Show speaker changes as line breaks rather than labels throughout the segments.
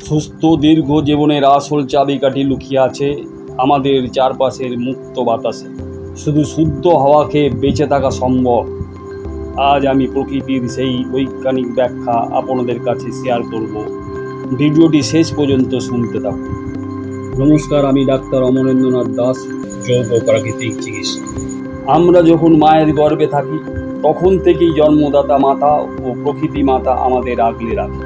সুস্থ দীর্ঘ জীবনের আসল চাবিকাঠি লুকিয়ে আছে আমাদের চারপাশের মুক্ত বাতাসে। শুধু শুদ্ধ হাওয়া খেয়ে বেঁচে থাকা সম্ভব। আজ আমি প্রকৃতির সেই বৈজ্ঞানিক ব্যাখ্যা আপনাদের কাছে শেয়ার করব। ভিডিওটি শেষ পর্যন্ত শুনতে থাকুন। নমস্কার, আমি ডাক্তার অমরেন্দ্রনাথ দাস, যোগ ও প্রাকৃতিক চিকিৎসক। আমরা যখন মায়ের গর্ভে থাকি তখন থেকেই জন্মদাতা মাতা ও প্রকৃতি মাতা আমাদের আগলে রাখে।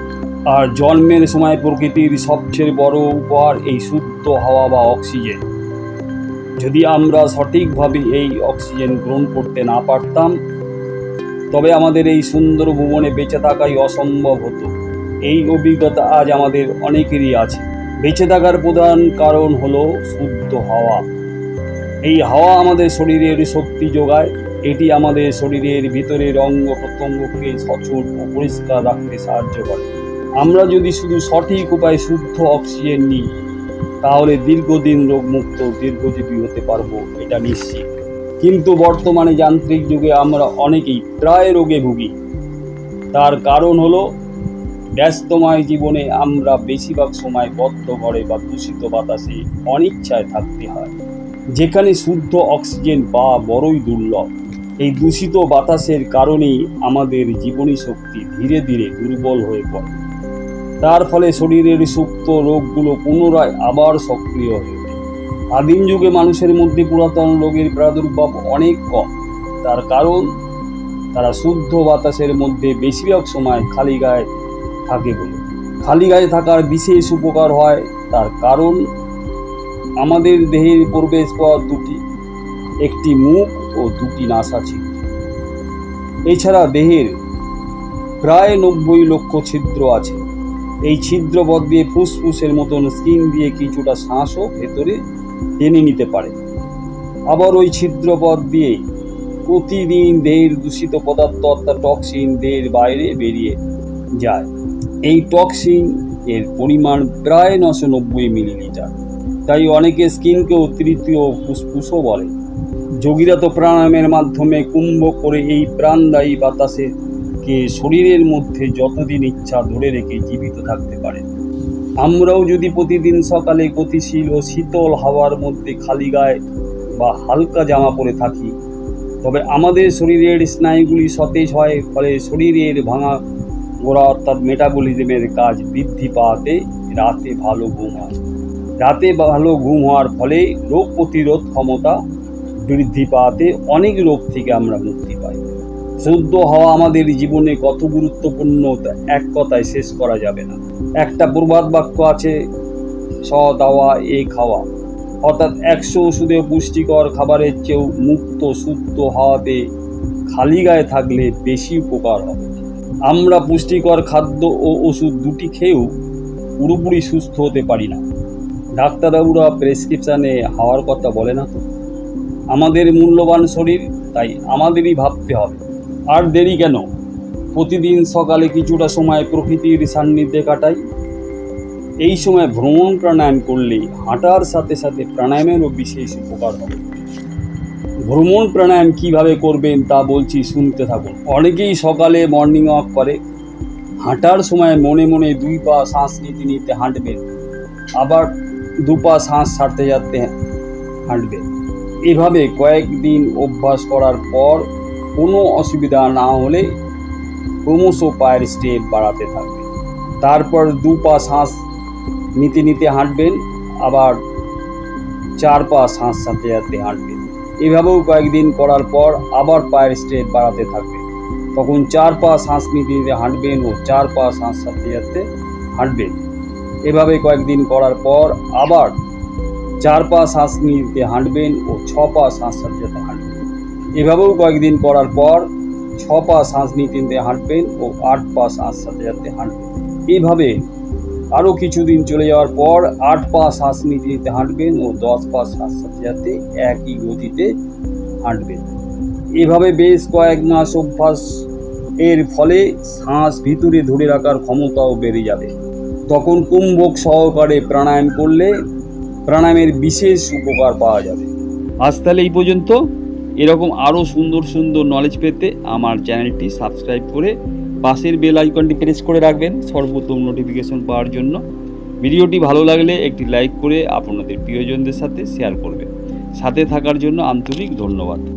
আর জন্মের সময় প্রকৃতির সবচেয়ে বড় উপহার এই শুদ্ধ হাওয়া বা অক্সিজেন। যদি আমরা সঠিকভাবে এই অক্সিজেন গ্রহণ করতে না পারতাম তবে আমাদের এই সুন্দর ভুবনে বেঁচে থাকাই অসম্ভব হতো। এই অভিজ্ঞতা আজ আমাদের অনেকেরই আছে। বেঁচে থাকার প্রধান কারণ হলো শুদ্ধ হাওয়া। এই হাওয়া আমাদের শরীরের শক্তি যোগায়। এটি আমাদের শরীরের ভিতরের অঙ্গ প্রত্যঙ্গকে সচল ও পরিষ্কার রাখতে সাহায্য করে। আমরা যদি শুধু সঠিক উপায়ে শুদ্ধ অক্সিজেন নিই তাহলে দীর্ঘদিন রোগমুক্ত দীর্ঘজীবী হতে পারবো, এটা নিশ্চিত। কিন্তু বর্তমানে যান্ত্রিক যুগে আমরা অনেকেই প্রায় রোগে ভুগি। তার কারণ হলো ব্যস্তময় জীবনে আমরা বেশিরভাগ সময় বদ্ধ ঘরে বা দূষিত বাতাসে অনিচ্ছায় থাকতে হয়, যেখানে শুদ্ধ অক্সিজেন পাওয়া বড়ই দুর্লভ। এই দূষিত বাতাসের কারণেই আমাদের জীবনী শক্তি ধীরে ধীরে দুর্বল হয়ে পড়ে। তার ফলে শরীরের সুপ্ত রোগগুলো পুনরায় আবার সক্রিয় হয়ে ওঠে। আদিম যুগে মানুষের মধ্যে পুরাতন রোগের প্রাদুর্ভাব অনেক কম। তার কারণ তারা শুদ্ধ বাতাসের মধ্যে বেশিরভাগ সময় খালি গায়ে থাকে বলে। খালি গায়ে থাকার বিশেষ উপকার হয়, তার কারণ আমাদের দেহের প্রবেশ পথ দুটি, একটি মুখ ও দুটি নাসা ছিদ্র। এছাড়া দেহের প্রায় 90 লক্ষ ছিদ্র আছে। এই ছিদ্রপথ দিয়ে ফুসফুসের মতন স্কিন দিয়ে কিছুটা শ্বাসও ভেতরে টেনে নিতে পারে। আবার ওই ছিদ্রপথ দিয়ে প্রতিদিন দেহের দূষিত পদার্থ অর্থাৎ টক্সিন দেহের বাইরে বেরিয়ে যায়। এই টক্সিন এর পরিমাণ প্রায় 990 মিলিলিটার। তাই অনেকে স্কিনকেও তৃতীয় ফুসফুসও বলে। যোগীরা তো প্রাণায়ামের মাধ্যমে কুম্ভ করে এই প্রাণদায়ী বাতাসকে শরীরের মধ্যে যতদিন ইচ্ছা ধরে রেখে জীবিত থাকতে পারে। আমরাও যদি প্রতিদিন সকালে গতিশীল ও শীতল হাওয়ার মধ্যে খালি গায়ে বা হালকা জামা পরে থাকি তবে আমাদের শরীরের স্নায়ুগুলি সতেজ হয়, ফলে শরীরের ভাঙা গোড়া অর্থাৎ মেটাবলিজমের কাজ বৃদ্ধি পাওয়াতে রাতে ভালো ঘুম হয়। রাতে ভালো ঘুম হওয়ার ফলে রোগ প্রতিরোধ ক্ষমতা বৃদ্ধি পাওয়াতে অনেক রোগ থেকে আমরা মুক্তি পাই। শুদ্ধ হাওয়া আমাদের জীবনে কত গুরুত্বপূর্ণ তা এক কথায় শেষ করা যাবে না। একটা প্রবাদ বাক্য আছে, সৎ হাওয়া এক হাওয়া, অর্থাৎ 100 ওষুধে পুষ্টিকর খাবারের চেয়েও মুক্ত শুদ্ধ হাওয়াতে খালি গায়ে থাকলে বেশি উপকার হবে। আমরা পুষ্টিকর খাদ্য ও ওষুধ দুটি খেয়েও পুরোপুরি সুস্থ হতে পারি না। ডাক্তারবাবুরা প্রেসক্রিপশানে হাওয়ার কথা বলে না তো। আমাদের মূল্যবান শরীর, তাই আমাদেরই ভাবতে হবে। আর দেরি কেন, প্রতিদিন সকালে কিছুটা সময় প্রকৃতির সান্নিধ্যে কাটাই। এই সময় ভ্রমণ প্রাণায়াম করলে হাঁটার সাথে সাথে প্রাণায়ামেরও বিশেষ উপকার হবে। ভ্রমণ প্রাণায়াম কিভাবে করবেন তা বলছি, শুনতে থাকুন। অনেকেই সকালে মর্নিং ওয়াক করে। হাঁটার সময় মনে মনে 2 পা শ্বাস নিতে নিতে হাঁটবেন, আবার 2 পা শ্বাস ছাড়তে ছাড়তে হাঁটবেন। এভাবে কয়েকদিন অভ্যাস করার পর কোনো অসুবিধা না হলে ক্রমশ পায়ের স্টেপ বাড়াতে থাকবেন। তারপর 2 পা শ্বাস নিতে নিতে হাঁটবেন, আবার 4 পা শ্বাস ছাড়তে ছাড়তে হাঁটবেন। এভাবেও কয়েকদিন করার পর আবার পায়ের স্টেপ বাড়াতে থাকবেন। তখন 4 পা শ্বাস নিতে নিতে হাঁটবেন ও 4 পা শ্বাস ছাড়তে ছাড়তে হাঁটবেন। এভাবে কয়েকদিন করার পর আবার 4 পা শ্বাস নিতে হাঁটবেন ও 6 পা শ্বাস ছাড়তে ছাড়তে হাঁটবেন। এভাবেও কয়েকদিন করার পর 6 পা শ্বাস নিতে নিতে হাঁটবেন ও 8 পা শ্বাস ছাড়তে ছাড়তে হাঁটবেন। এইভাবে আরও কিছুদিন চলে যাওয়ার পর 8 পা শ্বাস নিতে নিতে হাঁটবেন ও 10 পা শ্বাস ছাড়তে ছাড়তে একই গতিতে হাঁটবেন। এভাবে বেশ কয়েক মাস অভ্যাস এর ফলে শ্বাস ভিতরে ধরে রাখার ক্ষমতাও বেড়ে যাবে। তখন কুম্ভক সহকারে প্রাণায়াম করলে প্রাণায়ামের বিশেষ উপকার পাওয়া যাবে। আজ তাহলে এই পর্যন্ত। এরকম আরও সুন্দর সুন্দর নলেজ পেতে আমার চ্যানেলটি সাবস্ক্রাইব করে পাশের বেল আইকনটি প্রেস করে রাখবেন সর্বপ্রথম নোটিফিকেশন পাওয়ার জন্য। ভিডিওটি ভালো লাগলে একটি লাইক করে আপনাদের প্রিয়জনদের সাথে শেয়ার করবেন। সাথে থাকার জন্য আন্তরিক ধন্যবাদ।